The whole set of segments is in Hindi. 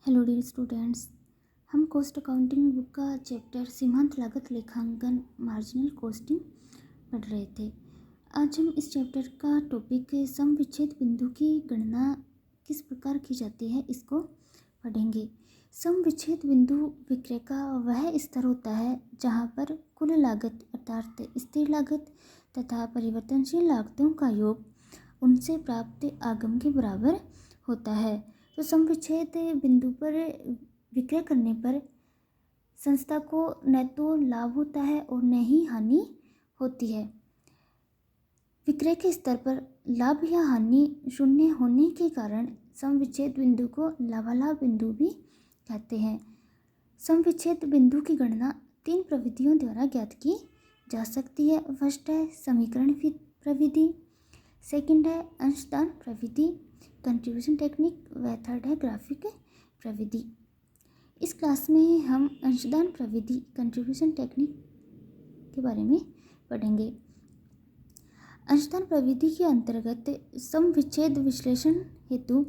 हेलो डियर स्टूडेंट्स, हम कॉस्ट अकाउंटिंग बुक का चैप्टर सीमांत लागत लेखांकन मार्जिनल कॉस्टिंग पढ़ रहे थे। आज हम इस चैप्टर का टॉपिक सम विच्छेद बिंदु की गणना किस प्रकार की जाती है इसको पढ़ेंगे। सम विच्छेद बिंदु विक्रय का वह स्तर होता है जहां पर कुल लागत अर्थात स्थिर लागत तथा परिवर्तनशील लागतों का योग उनसे प्राप्त आगम के बराबर होता है। तो सम विच्छेद बिंदु पर विक्रय करने पर संस्था को न तो लाभ होता है और न ही हानि होती है। विक्रय के स्तर पर लाभ या हानि शून्य होने के कारण सम विच्छेद बिंदु को लाभालाभ बिंदु भी कहते हैं। सम विच्छेद बिंदु की गणना 3 प्रविधियों द्वारा ज्ञात की जा सकती है। फर्स्ट है समीकरण प्रविधि, सेकंड है अंशदान प्रविधि, कंट्रीब्यूशन टेक्निक व थर्ड है ग्राफिक प्रविधि। इस क्लास में हम अंशदान प्रविधि कंट्रीब्यूशन टेक्निक के बारे में पढ़ेंगे। अंशदान प्रविधि के अंतर्गत सम विच्छेद विश्लेषण हेतु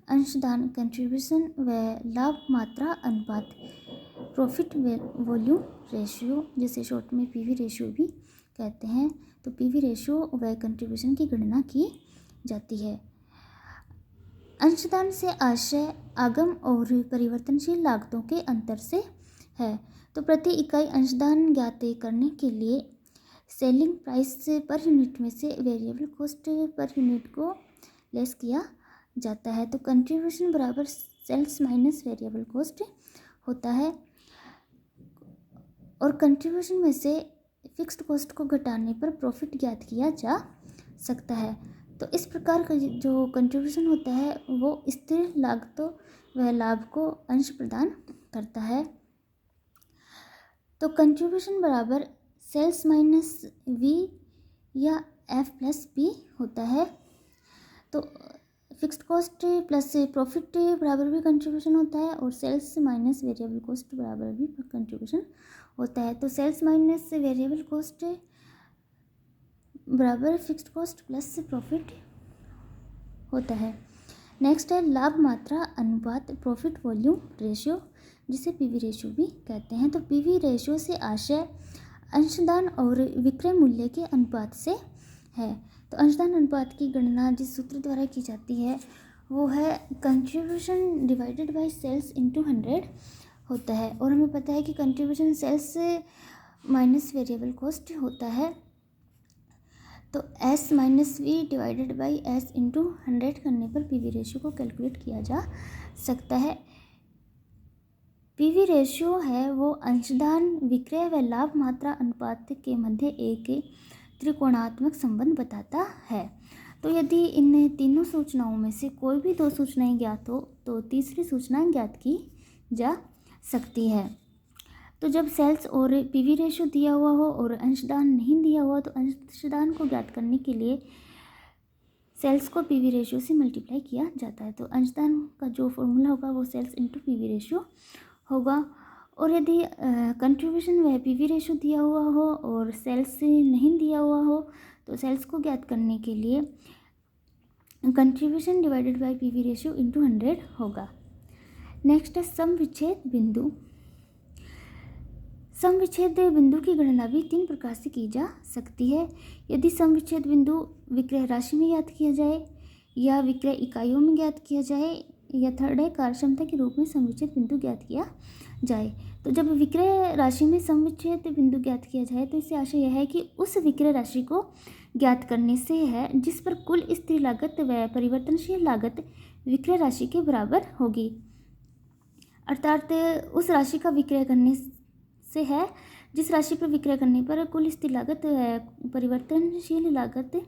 अंशदान कंट्रीब्यूशन व लाभ मात्रा अनुपात प्रॉफिट वॉल्यूम रेशियो, जिसे शॉर्ट में पीवी रेशियो भी कहते हैं, तो पीवी रेशियो व कंट्रीब्यूशन की गणना की जाती है। अंशदान से आशय आगम और परिवर्तनशील लागतों के अंतर से है। तो प्रति इकाई अंशदान ज्ञात करने के लिए सेलिंग प्राइस पर यूनिट में से वेरिएबल कॉस्ट पर यूनिट को लेस किया जाता है। तो कंट्रीब्यूशन बराबर सेल्स माइनस वेरिएबल कॉस्ट होता है और कंट्रीब्यूशन में से फिक्स्ड कॉस्ट को घटाने पर प्रॉफिट ज्ञात किया जा सकता है। तो इस प्रकार का जो कंट्रीब्यूशन होता है वो स्थिर लागतों व लाभ को अंश प्रदान करता है। तो कंट्रीब्यूशन बराबर सेल्स माइनस वी या एफ प्लस पी होता है। तो फिक्स्ड कॉस्ट प्लस प्रॉफिट बराबर भी कंट्रीब्यूशन होता है और सेल्स माइनस वेरिएबल कॉस्ट बराबर भी कंट्रीब्यूशन होता है। तो सेल्स माइनस वेरिएबल कॉस्ट बराबर फिक्स्ड कॉस्ट प्लस प्रॉफिट होता है। नेक्स्ट है लाभ मात्रा अनुपात प्रॉफिट वॉल्यूम रेशियो, जिसे पीवी रेशियो भी कहते हैं। तो पीवी रेशियो से आशय अंशदान और विक्रय मूल्य के अनुपात से है। तो अंशदान अनुपात की गणना जिस सूत्र द्वारा की जाती है वो है contribution divided by sales into 100 होता है। और हमें पता है कि contribution sales minus variable cost होता है। तो S minus V divided by S into 100 करने पर पीवी रेशियो को कैलकुलेट किया जा सकता है। पीवी रेशियो है वो अंशदान विक्रय व लाभ मात्रा अनुपात के मध्य एक त्रिकोणात्मक संबंध बताता है। तो यदि इन तीनों सूचनाओं में से कोई भी 2 सूचनाएं ज्ञात हो तो तीसरी सूचना ज्ञात की जा सकती है। तो जब सेल्स और पीवी रेशियो दिया हुआ हो और अंशदान नहीं दिया हुआ तो अंशदान को ज्ञात करने के लिए सेल्स को पीवी रेशियो से मल्टीप्लाई किया जाता है। तो अंशदान का जो फॉर्मूला होगा वो सेल्स इंटू पीवी रेशियो होगा। और यदि कंट्रीब्यूशन वह पीवी रेशियो दिया हुआ हो और सेल्स नहीं दिया हुआ हो तो सेल्स को ज्ञात करने के लिए contribution divided bye PV ratio into 100 होगा। नेक्स्ट है सम विच्छेद बिंदु। सम विच्छेद बिंदु की गणना भी 3 प्रकार से की जा सकती है। यदि सम विच्छेद बिंदु विक्रय राशि में ज्ञात किया जाए या विक्रय इकाइयों में ज्ञात किया जाए या थर्ड है कार्यक्षमता के रूप में सम विच्छेद बिंदु ज्ञात किया जाए। तो जब विक्रय राशि में सम विच्छेद बिंदु ज्ञात किया जाए तो इससे आशय यह है कि उस विक्रय राशि को ज्ञात करने से है जिस पर कुल स्थिर लागत व परिवर्तनशील लागत विक्रय राशि के बराबर होगी। अर्थात उस राशि का विक्रय करने से है जिस राशि पर विक्रय करने पर कुल स्थिर लागत परिवर्तनशील लागत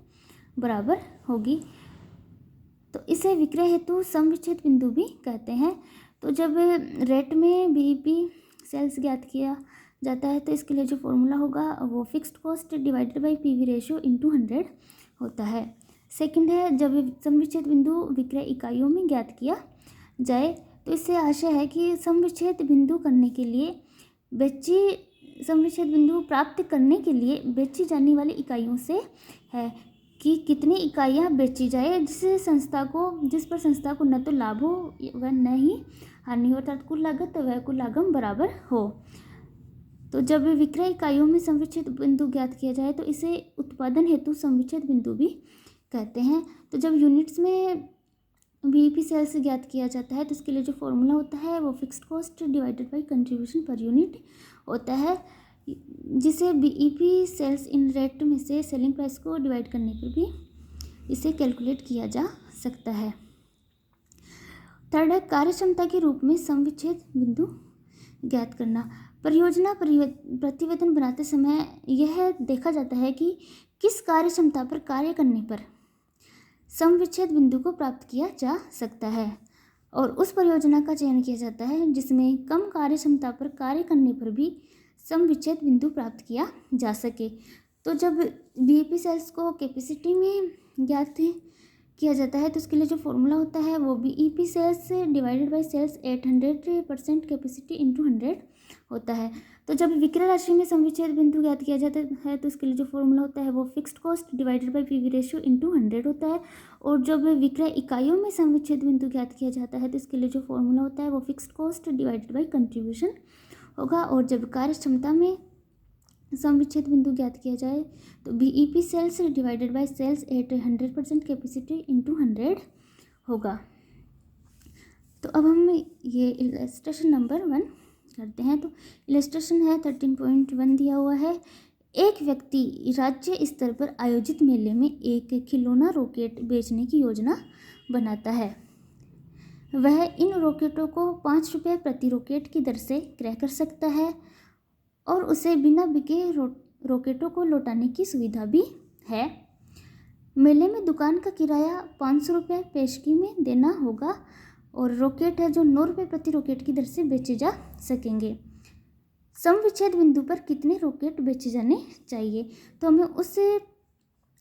बराबर होगी। तो इसे विक्रय हेतु सम विच्छेद बिंदु भी कहते हैं। तो जब रेट में बीईपी सेल्स ज्ञात किया जाता है तो इसके लिए जो फॉर्मूला होगा वो fixed cost divided by PV ratio into 100 होता है। सेकंड है जब सम विच्छेद बिंदु विक्रय इकाइयों में ज्ञात किया जाए तो इससे आशय है कि सम विच्छेद बिंदु करने के लिए सम विच्छेद बिंदु प्राप्त करने के लिए बेची जाने वाली इकाइयों से है। कि कितनी इकाइयाँ बेची जाए जिस पर संस्था को न तो लाभ हो व न ही हानि हो, अर्थात कुल लागत व कुल आगम बराबर हो। तो जब विक्रय इकाइयों में संविच्छेद बिंदु ज्ञात किया जाए तो इसे उत्पादन हेतु संविच्छेद बिंदु भी कहते हैं। तो जब यूनिट्स में बीईपी सेल्स ज्ञात किया जाता है तो इसके लिए जो फॉर्मूला होता है वो fixed cost divided by contribution per unit होता है, जिसे बीईपी सेल्स इन रेट में से सेलिंग प्राइस को डिवाइड करने पर भी इसे कैलकुलेट किया जा सकता है। थर्ड है कार्यक्षमता के रूप में संविच्छेद बिंदु ज्ञात करना। परियोजना प्रतिवेदन बनाते समय यह देखा जाता है कि किस कार्यक्षमता पर कार्य करने पर समविच्छेद बिंदु को प्राप्त किया जा सकता है और उस परियोजना का चयन किया जाता है जिसमें कम कार्यक्षमता पर कार्य करने पर भी समविच्छेद बिंदु प्राप्त किया जा सके। तो जब बीईपी सेल्स को कैपेसिटी में ज्ञात किया जाता है तो उसके लिए जो फॉर्मूला होता है वो BEP sales divided by sales 800% capacity into 100 होता है। तो जब विक्रय राशि में समविच्छेद बिंदु ज्ञात किया जाता है तो इसके लिए जो फॉर्मूला होता है वो fixed cost divided by PV ratio into 100 होता है। और जब विक्रय इकाइयों में समविच्छेद बिंदु ज्ञात किया जाता है तो इसके लिए जो फॉर्मूला होता है वो fixed cost divided by contribution होगा। और जब कार्य क्षमता में समविच्छेद बिंदु ज्ञात किया जाए तो BEP sales divided by sales 800% capacity into 100 होगा। तो अब हम ये इलस्ट्रेशन नंबर 1 करते हैं। तो इलस्ट्रेशन है 13.1 दिया हुआ है। एक व्यक्ति राज्य स्तर पर आयोजित मेले में एक खिलौना रॉकेट बेचने की योजना बनाता है। वह इन रॉकेटों को 5 रुपये प्रति रॉकेट की दर से क्रय कर सकता है और उसे बिना बिके रॉकेटों को लौटाने की सुविधा भी है। मेले में दुकान का किराया 500 रुपये पेशगी में देना होगा और रॉकेट है जो 9 रुपये प्रति रॉकेट की दर से बेचे जा सकेंगे। समविच्छेद बिंदु पर कितने रॉकेट बेचे जाने चाहिए? तो हमें उस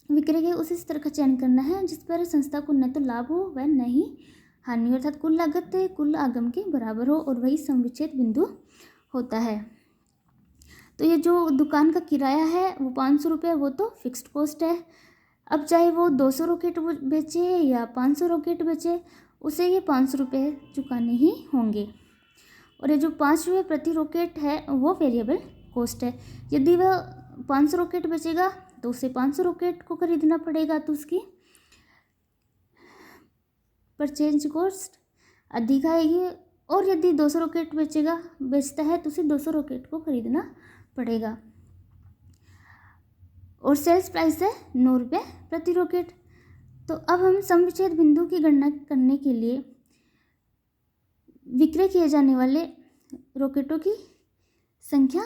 विक्रय के उस स्तर का चयन करना है जिस पर संस्था को न तो लाभ हो व न ही हानि, अर्थात कुल लागत कुल आगम के बराबर हो और वही समविच्छेद बिंदु होता है। तो ये जो दुकान का किराया है वो 500 रुपये, वो तो फिक्स्ड कॉस्ट है। अब चाहे वो 200 रॉकेट बेचे या 500 रॉकेट बेचे, उसे ये 500 रुपये चुकाने ही होंगे। और ये जो 5 रुपये प्रति रॉकेट है वो वेरिएबल कॉस्ट है। यदि वह 500 रॉकेट बेचेगा तो उसे 500 रॉकेट को खरीदना पड़ेगा, तो उसकी परचेज कॉस्ट अधिक आएगी। और यदि 200 रॉकेट बेचता है तो उसे 200 रॉकेट को खरीदना पड़ेगा। और सेल्स प्राइस है 9 रुपये प्रति रॉकेट। तो अब हम समविच्छेद बिंदु की गणना करने के लिए विक्रय किए जाने वाले रॉकेटों की संख्या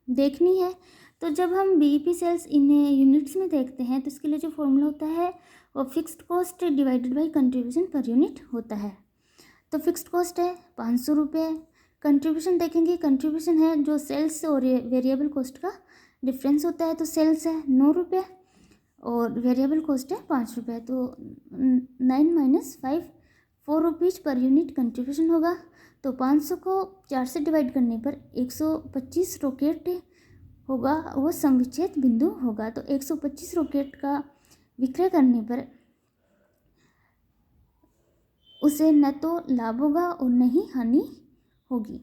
देखनी है। तो जब हम बीईपी सेल्स इन यूनिट्स में देखते हैं तो इसके लिए जो फॉर्मूला होता है वो fixed cost divided by contribution per unit होता है। तो फिक्स्ड कॉस्ट है 500 रुपये, कंट्रीब्यूशन देखेंगे, कंट्रीब्यूशन है जो सेल्स और वेरिएबल कॉस्ट का डिफरेंस होता है। तो सेल्स है 9 रुपये और वेरिएबल कॉस्ट है 5 रुपये, तो 9 - 5 4 रुपीज़ पर यूनिट कंट्रीब्यूशन होगा। तो 500 को 4 से डिवाइड करने पर 125 रॉकेट होगा, वो समविच्छेद बिंदु होगा। तो 125 रॉकेट का विक्रय करने पर उसे न तो लाभ होगा और न ही हानि होगी।